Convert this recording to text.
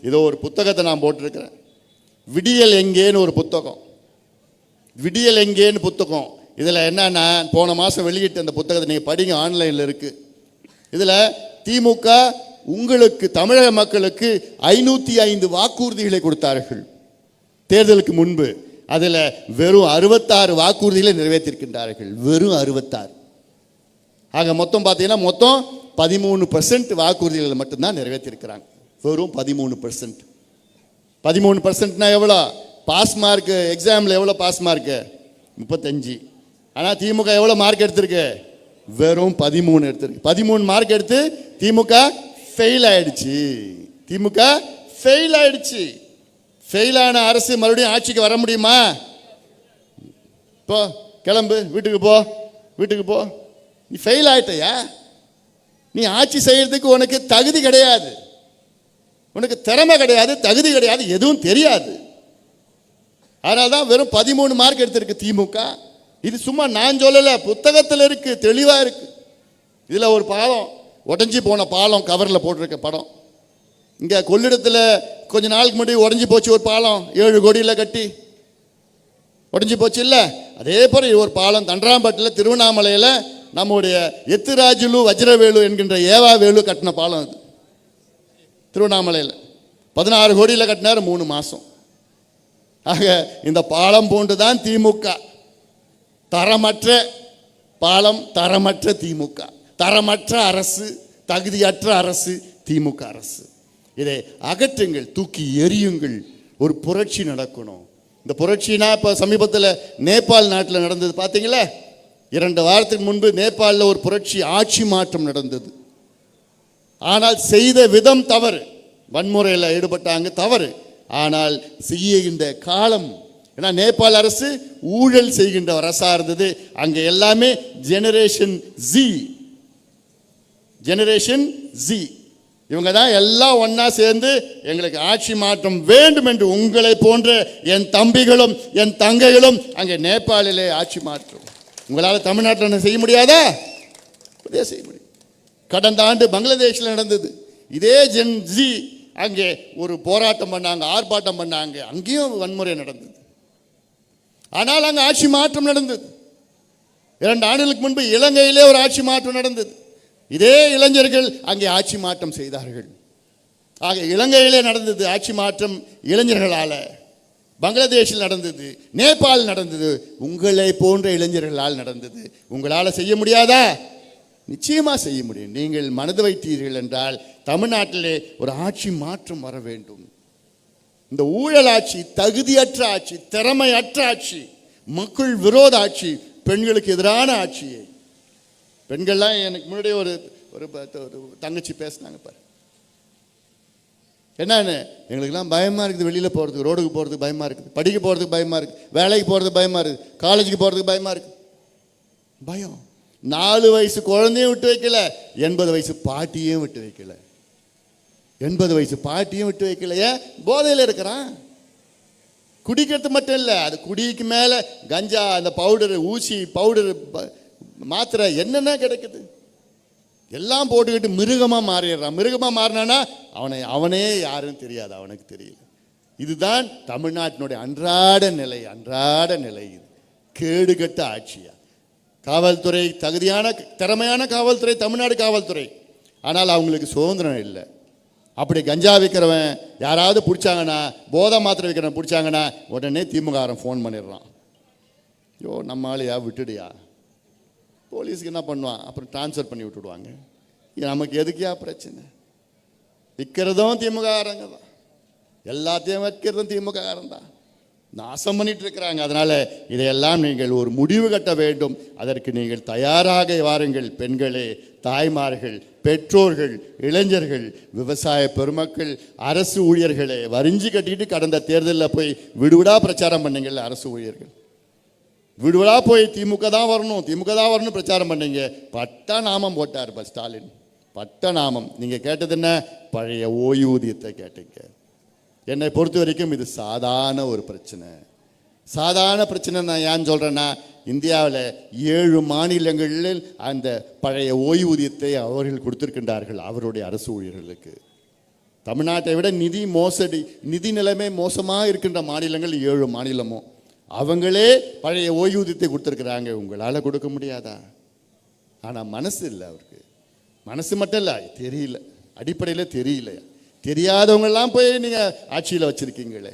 இதோ ஒரு புத்தகத்தை நான் போட்டிருக்கிறேன். விடியல் எங்கேன்னு ஒரு புத்தகம். விடியல் எங்கேன்னு புத்தகம். இதில் என்னன்னா, போன மாதம் வெளியிட்ட அந்த புத்தகத்தை நீங்கள் படிங்க, ஆன்லைனில் இருக்குது. இதில் திமுக உங்களுக்கு தமிழக மக்களுக்கு 505 வாக்குறுதிகளை கொடுத்தார்கள் தேர்தலுக்கு முன்பு. அதில் வெறும் 66 வாக்குறுதிகளை நிறைவேற்றிருக்கின்றார்கள். வெறும் 66. ஆக மொத்தம் பார்த்தீங்கன்னா மொத்தம் 13% வாக்குறுதிகளை மட்டும்தான் நிறைவேற்றிருக்கிறாங்க. வெறும் 13%. 13%னா எவ்வளோ? பாஸ் மார்க் எக்ஸாமில் எவ்வளோ பாஸ் மார்க்கு? 35. ஆனால் திமுக எவ்வளோ மார்க் எடுத்திருக்கு? வெறும் 13 எடுத்திருக்கு. 13 மார்க் எடுத்து திமுக ஃபெயில் ஆயிடுச்சு. திமுக ஃபெயில் ஆயிடுச்சு. ஃபெயிலான அரசு மறுபடியும் ஆட்சிக்கு வர முடியுமா? போ, கிளம்பு, வீட்டுக்கு போ, வீட்டுக்கு போ. நீ ஃபெயில் ஆயிட்டையா? நீ ஆட்சி செய்யறதுக்கு உனக்கு தகுதி கிடையாது, உனக்கு திறமை கிடையாது, தகுதி கிடையாது, எதுவும் தெரியாது. அதனால தான் வெறும் 13 மார்க் எடுத்திருக்கு திமுக. இது சும்மா நான் சொல்லலை, புத்தகத்தில் இருக்கு, தெளிவாக இருக்கு. இதில் ஒரு பாலம், உடஞ்சி போன பாலம் கவரில் போட்டிருக்க படம். இங்கே கொள்ளிடத்தில் கொஞ்ச நாளுக்கு முன்னாடி உடஞ்சி போச்சு ஒரு பாலம், 7 கோடியில் கட்டி உடஞ்சி போச்சு இல்லை? அதே போல ஒரு பாலம் தண்டராம்பட்டில் திருவண்ணாமலையில் நம்முடைய எத்துராஜுலு வஜ்ரவேலு என்கின்ற ஏவா வேலு கட்டின பாலம். அது திருவண்ணாமலையில் 16 கோடியில் கட்டினார் 3 மாதம். ஆக இந்த பாலம் போன்று தான் திமுக. தரமற்ற பாலம், தரமற்ற திமுக, தரமற்ற அரசு, தகுதியற்ற அரசு திமுக அரசு. இதை அகற்றுங்கள், தூக்கி எறியுங்கள். ஒரு புரட்சி நடக்கணும். இந்த புரட்சினா இப்போ சமீபத்தில் நேபாள் நாட்டில் நடந்தது பார்த்தீங்களா? 2 வாரத்துக்கு முன்பு நேபாளில் ஒரு புரட்சி, ஆட்சி மாற்றம் நடந்தது. ஆனால் செய்த விதம் தவறு. வன்முறையில் ஈடுபட்டாங்க, தவறு. ஆனால் செய்கின்ற காலம், ஏன்னா நேபாள் அரசு ஊழல் செய்கின்ற அரசா இருந்தது. அங்கே எல்லாமே ஜெனரேஷன் ஜி, இவங்க தான் எல்லாம் ஒன்னா சேர்ந்து எங்களுக்கு ஆட்சி மாற்றம் வேண்டும் என்று உங்களை போன்ற என் தம்பிகளும் என் தங்கைகளும் அங்கே நேபாளிலே ஆட்சி மாற்றம். உங்களால் தமிழ்நாட்டில் செய்ய முடியாதா? செய்ய முடியும். கடந்த ஆண்டு பங்களாதேஷில் நடந்தது. இதே ஜென் ஜி அங்கே ஒரு போராட்டம் பண்ணாங்க, ஆர்ப்பாட்டம் பண்ணாங்க, அங்கேயும் வன்முறை நடந்தது. ஆனால் அங்கே ஆட்சி மாற்றம் நடந்தது. 2 ஆண்டுகளுக்கு முன்பு இலங்கையிலே ஒரு ஆட்சி மாற்றம் நடந்தது. இதே இளைஞர்கள் அங்கே ஆட்சி மாற்றம் செய்தார்கள். ஆக இலங்கையிலே நடந்தது ஆட்சி மாற்றம் இளைஞர்களால், பங்களாதேஷில் நடந்தது, நேபாள் நடந்தது, உங்களை போன்ற இளைஞர்களால் நடந்தது. உங்களால் செய்ய முடியாதா? நிச்சயமாக செய்ய முடியும். நீங்கள் மனது வைத்தீர்கள் என்றால் தமிழ்நாட்டிலே ஒரு ஆட்சி மாற்றம் வர வேண்டும். இந்த ஊழல் ஆட்சி, தகுதியற்ற ஆட்சி, திறமையற்ற ஆட்சி, மக்கள் விரோத ஆட்சி, பெண்களுக்கு எதிரான ஆட்சியை. பெண்கள்லாம் எனக்கு முன்னாடி ஒரு தங்கச்சி பேசினாங்க பாரு, என்னன்னு, எங்களுக்கெல்லாம் பயமாக இருக்குது, வெளியில் போகிறதுக்கு, ரோடுக்கு போகிறதுக்கு பயமாக இருக்குது, படிக்க போகிறதுக்கு பயமாக இருக்குது, வேலைக்கு போகிறதுக்கு பயமாக இருக்குது, காலேஜுக்கு போகிறதுக்கு பயமாக இருக்குது. பயம். 4 வயசு குழந்தையும் விட்டு வைக்கல, 80 வயசு பாட்டியும் விட்டு வைக்கல. 80 வயசு பாட்டியும் விட்டு வைக்கல. ஏன்? போதையில் இருக்கிறான். குடிக்கிறது மட்டும் இல்லை, அது குடிக்கு மேலே கஞ்சா, அந்த பவுடரு, ஊசி பவுடரு, மாத்திரை, என்னென்ன கிடைக்குது எல்லாம் போட்டுக்கிட்டு மிருகமாக மாறிடுறான். மிருகமாக மாறினானா அவனே யாருன்னு தெரியாது, அவனுக்கு தெரியல. இதுதான் தமிழ்நாட்டினுடைய அன்றாட நிலை. இது கேடுகட்ட ஆட்சியா. காவல்துறை தகுதியான திறமையான காவல்துறை, தமிழ்நாடு காவல்துறை, ஆனால் அவங்களுக்கு சுதந்திரம் இல்லை. அப்படி கஞ்சா விற்கிறவன் யாராவது பிடிச்சாங்கன்னா, போதை மாத்திரை விற்கிறவன் பிடிச்சாங்கன்னா உடனே திமுககாரன் ஃபோன் பண்ணிடுறான், ஐயோ நம்ம ஆளையா விட்டுடுயா. போலீஸுக்கு என்ன பண்ணுவான், அப்புறம் டிரான்ஸ்ஃபர் பண்ணி விட்டுடுவாங்க. நமக்கு எதுக்கியா பிரச்சனை? விற்கிறதும் திமுககாரங்க தான், எல்லாத்தையும் வைக்கிறதும் திமுககாரன் தான், நாசம் பண்ணிட்டு இருக்கிறாங்க. அதனால இதையெல்லாம் நீங்கள் ஒரு முடிவு கட்ட வேண்டும். அதற்கு நீங்கள் தயாராக வாருங்கள். பெண்களே, தாய்மார்கள், பெற்றோர்கள், இளைஞர்கள், விவசாய பெருமக்கள், அரசு ஊழியர்களே, வரிஞ்சு கட்டிட்டு கடந்த தேர்தலில் போய் விடுவிடா பிரச்சாரம் பண்ணீங்கல்ல, அரசு ஊழியர்கள் விடுவிடா போய் திமுக தான் வரணும் பிரச்சாரம் பண்ணீங்க. பட்ட நாமம் போட்டார் ஸ்டாலின், பட்ட நாமம். நீங்கள் கேட்டது என்ன? பழைய ஓய்வூதியத்தை கேட்டீங்க. என்னை பொறுத்த வரைக்கும் இது சாதாரண ஒரு பிரச்சனை. சாதாரண பிரச்சனை நான் ஏன் சொல்கிறேன்னா, இந்தியாவில் 7 மாநிலங்களில் அந்த பழைய ஓய்வூதியத்தை அவர்கள் கொடுத்திருக்கின்றார்கள் அவருடைய அரசு ஊழியர்களுக்கு. தமிழ்நாட்டை விட நிதி நிலைமை மோசமாக இருக்கின்ற மாநிலங்கள் 7 மாநிலமும். அவங்களே பழைய ஓய்வூதியத்தை கொடுத்துருக்குறாங்க, உங்களால் கொடுக்க முடியாதா? ஆனால் மனசு இல்லை அவருக்கு. மனசு மட்டும் இல்லை, தெரியல, அடிப்படையில் தெரியல. தெரியாதவங்கெல்லாம் போய் நீங்கள் ஆட்சியில் வச்சுருக்கீங்களே.